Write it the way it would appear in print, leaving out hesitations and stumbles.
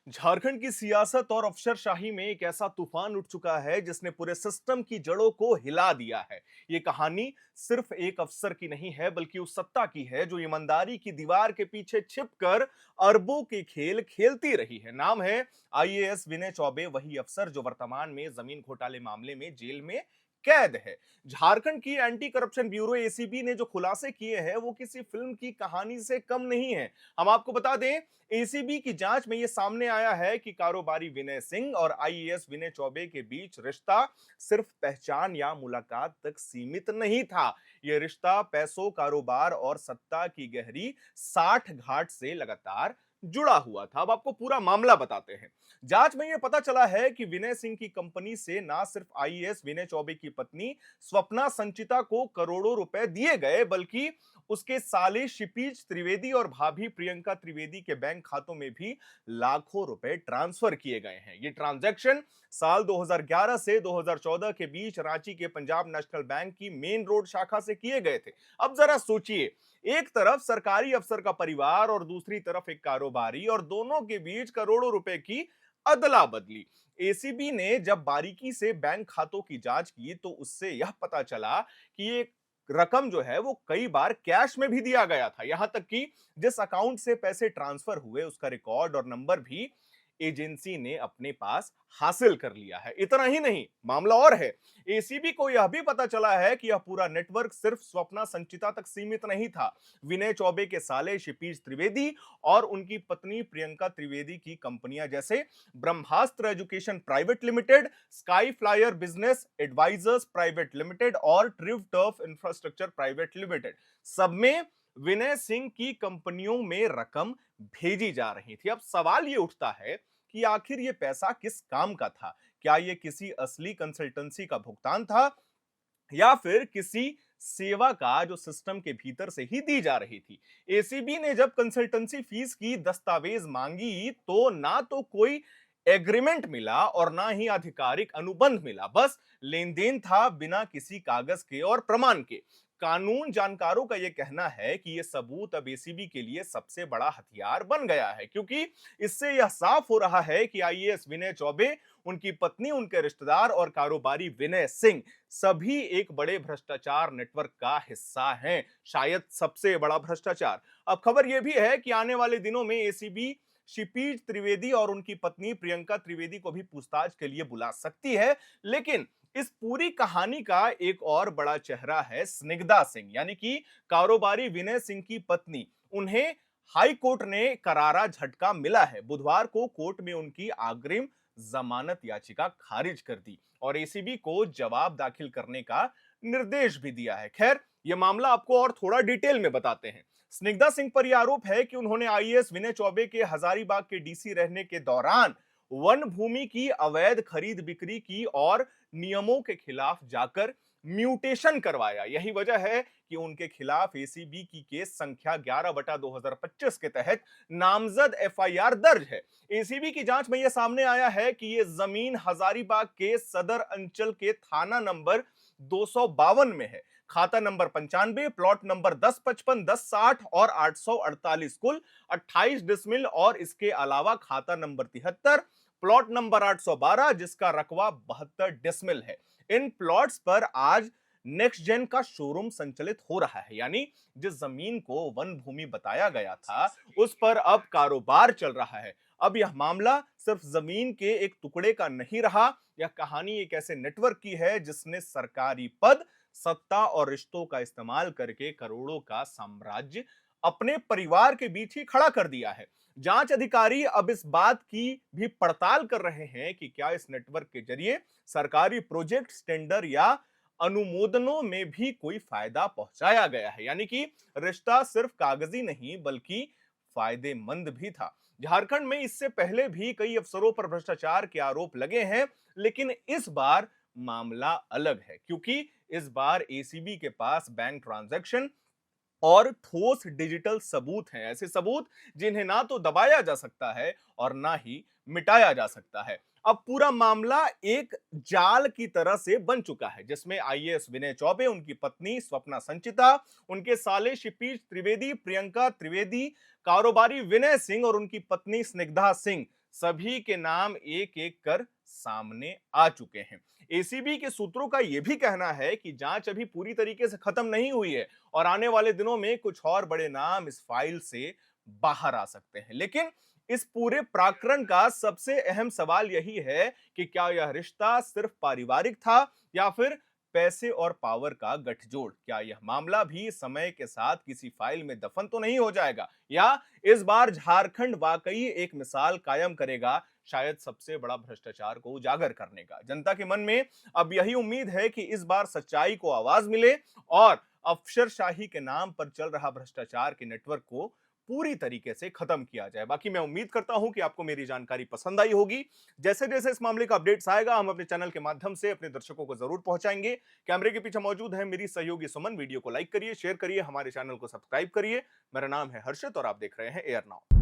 झारखंड की सियासत और अफसरशाही में एक ऐसा तूफान उठ चुका है जिसने पूरे सिस्टम की जड़ों को हिला दिया है। ये कहानी सिर्फ एक अफसर की नहीं है बल्कि उस सत्ता की है जो ईमानदारी की दीवार के पीछे छिपकर अरबों के खेल खेलती रही है। नाम है आईएएस विनय चौबे, वही अफसर जो वर्तमान में जमीन घोटाले मामले में जेल में कैद है। झारखंड की एंटी करप्शन ब्यूरो एसीबी ने जो खुलासे किए हैं वो किसी फिल्म की कहानी से कम नहीं है। हम आपको बता दें, एसीबी की जांच में यह सामने आया है कि कारोबारी विनय सिंह और आईएएस विनय चौबे के बीच रिश्ता सिर्फ पहचान या मुलाकात तक सीमित नहीं था। यह रिश्ता पैसों, कारोबार और सत्ता की गहरी साठ घाट से लगातार जुड़ा हुआ था। अब आपको पूरा मामला बताते हैं। जांच में यह पता चला है कि विनय सिंह की कंपनी से ना सिर्फ आईएएस विनय चौबे की पत्नी स्वप्ना संचिता को करोड़ों रुपए दिए गए, बल्कि उसके साले शिपीज त्रिवेदी और भाभी प्रियंका त्रिवेदी के बैंक खातों में भी लाखों रुपए ट्रांसफर किए गए हैं। ये ट्रांजैक्शन साल 2011 से 2014 के बीच रांची के पंजाब नेशनल बैंक की मेन रोड शाखा से किए गए थे। अब जरा सोचिए, एक तरफ सरकारी अफसर का परिवार और दूसरी तरफ एक कारोबारी, और दोनों के बीच करोड़ों रुपए की अदला बदली। एसीबी ने जब बारीकी से बैंक खातों की जांच की तो उससे यह पता चला कि ये रकम जो है वो कई बार कैश में भी दिया गया था। यहां तक कि जिस अकाउंट से पैसे ट्रांसफर हुए उसका रिकॉर्ड और नंबर भी एजेंसी ने अपने पास हासिल कर लिया है। इतना ही नहीं, मामला और है। एसीबी को यह भी पता चला है कि यह पूरा नेटवर्क सिर्फ स्वप्ना संचिता तक सीमित नहीं था। विनय चौबे के साले शिपीज त्रिवेदी और उनकी पत्नी प्रियंका त्रिवेदी की कंपनियां जैसे Brahmastra education private limited, sky flyer business advisers private limited और Triv turf infrastructure private limited, सब में विनय सिंह की कंपनियों में रकम भेजी जा रही थी। अब सवाल यह उठता है कि आखिर ये पैसा किस काम का था? क्या ये किसी असली कंसल्टेंसी का भुगतान था या फिर किसी सेवा का जो सिस्टम के भीतर से ही दी जा रही थी? एसीबी ने जब कंसल्टेंसी फीस की दस्तावेज मांगी तो ना तो कोई एग्रीमेंट मिला और ना ही आधिकारिक अनुबंध मिला, बस लेन देन था बिना किसी कागज के और प्रमाण के। कानून जानकारों का यह कहना है कि यह सबूत अब एसीबी के लिए सबसे बड़ा हथियार बन गया है, क्योंकि इससे यह साफ हो रहा है कि आईएएस विनय चौबे, उनकी पत्नी, उनके रिश्तेदार और कारोबारी विनय सिंह सभी एक बड़े भ्रष्टाचार नेटवर्क का हिस्सा हैं, शायद सबसे बड़ा भ्रष्टाचार। अब खबर यह भी है कि आने वाले दिनों में एसीबी शिपीज त्रिवेदी और उनकी पत्नी प्रियंका त्रिवेदी को भी पूछताछ के लिए बुला सकती है। लेकिन इस पूरी कहानी का एक और बड़ा चेहरा है स्निग्धा सिंह, यानी कि कारोबारी विनय सिंह की पत्नी। उन्हें हाई कोर्ट ने करारा झटका मिला है। बुधवार को कोर्ट में उनकी अग्रिम जमानत याचिका खारिज कर दी और एसीबी को जवाब दाखिल करने का निर्देश भी दिया है। खैर, यह मामला आपको और थोड़ा डिटेल में बताते हैं। स्निग्धा सिंह पर यह आरोप है कि उन्होंने आईएएस विनय चौबे के हजारीबाग के डीसी रहने के दौरान वन भूमि की अवैध खरीद बिक्री की और नियमों के खिलाफ जाकर म्यूटेशन करवाया। यही वजह है कि उनके खिलाफ एसीबी की केस संख्या 11/2025 के तहत नामजद एफआईआर दर्ज है। एसीबी की जांच में यह सामने आया है कि यह जमीन हजारीबाग के सदर अंचल के थाना नंबर 252 में है। खाता नंबर 95, प्लॉट नंबर 1055, 1060 और 848, कुल 28 डिसमिल, और इसके अलावा खाता नंबर 73, प्लॉट नंबर 812 जिसका रकबा 72 डिसमिल है। इन प्लॉट्स पर आज नेक्स्ट जेन का शोरूम संचालित हो रहा है, यानी जिस जमीन को वन भूमि बताया गया था उस पर अब कारोबार चल रहा है। अब यह मामला सिर्फ जमीन के एक टुकड़े का नहीं रहा, यह कहानी एक ऐसे नेटवर्क की है जिसने सरकारी पद, सत्ता और रिश्तों का इस्तेमाल करके करोड़ों का साम्राज्य अपने परिवार के बीच ही खड़ा कर दिया है। जांच अधिकारी अब इस बात की भी पड़ताल कर रहे हैं कि क्या इस नेटवर्क के जरिए सरकारी प्रोजेक्ट, टेंडर या अनुमोदनों में भी कोई फायदा पहुंचाया गया है, यानी कि रिश्ता सिर्फ कागजी नहीं बल्कि फायदेमंद भी था। झारखंड में इससे पहले भी कई अफसरों पर भ्रष्टाचार के आरोप लगे हैं, लेकिन इस बार मामला अलग है, क्योंकि इस बार एसीबी के पास बैंक ट्रांजैक्शन और ठोस डिजिटल सबूत हैं, ऐसे सबूत जिन्हें ना तो दबाया जा सकता है और ना ही मिटाया जा सकता है। अब पूरा मामला एक जाल की तरह से बन चुका है जिसमें आईएएस विनय चौबे, उनकी पत्नी स्वप्ना संचिता, उनके साले शिपीज त्रिवेदी, प्रियंका त्रिवेदी, कारोबारी विनय सिंह और उनकी पत्नी स्निग्धा सिंह सभी के नाम एक-एक कर सामने आ चुके हैं। एसीबी के सूत्रों का यह भी कहना है कि जांच अभी पूरी तरीके से खत्म नहीं हुई है और आने वाले दिनों में कुछ और बड़े नाम इस फाइल से बाहर आ सकते हैं। लेकिन इस पूरे प्रकरण का सबसे अहम सवाल यही है कि क्या यह रिश्ता सिर्फ पारिवारिक था या फिर पैसे और पावर का गठजोड़? क्या यह मामला भी समय के साथ किसी फाइल में दफन तो नहीं हो जाएगा, या इस बार झारखंड वाकई एक मिसाल कायम करेगा, शायद सबसे बड़ा भ्रष्टाचार को उजागर करने का? जनता के मन में अब यही उम्मीद है कि इस बार सच्चाई को आवाज मिले और अफसरशाही के नाम पर चल रहा भ्रष्टाचार के नेटवर्क को पूरी तरीके से खत्म किया जाए। बाकी मैं उम्मीद करता हूं कि आपको मेरी जानकारी पसंद आई होगी। जैसे जैसे इस मामले का अपडेट्स आएगा, हम अपने चैनल के माध्यम से अपने दर्शकों को जरूर पहुंचाएंगे। कैमरे के पीछे मौजूद है मेरी सहयोगी सुमन। वीडियो को लाइक करिए, शेयर करिए, हमारे चैनल को सब्सक्राइब करिए। मेरा नाम है हर्षित और आप देख रहे हैं एयर नाउ।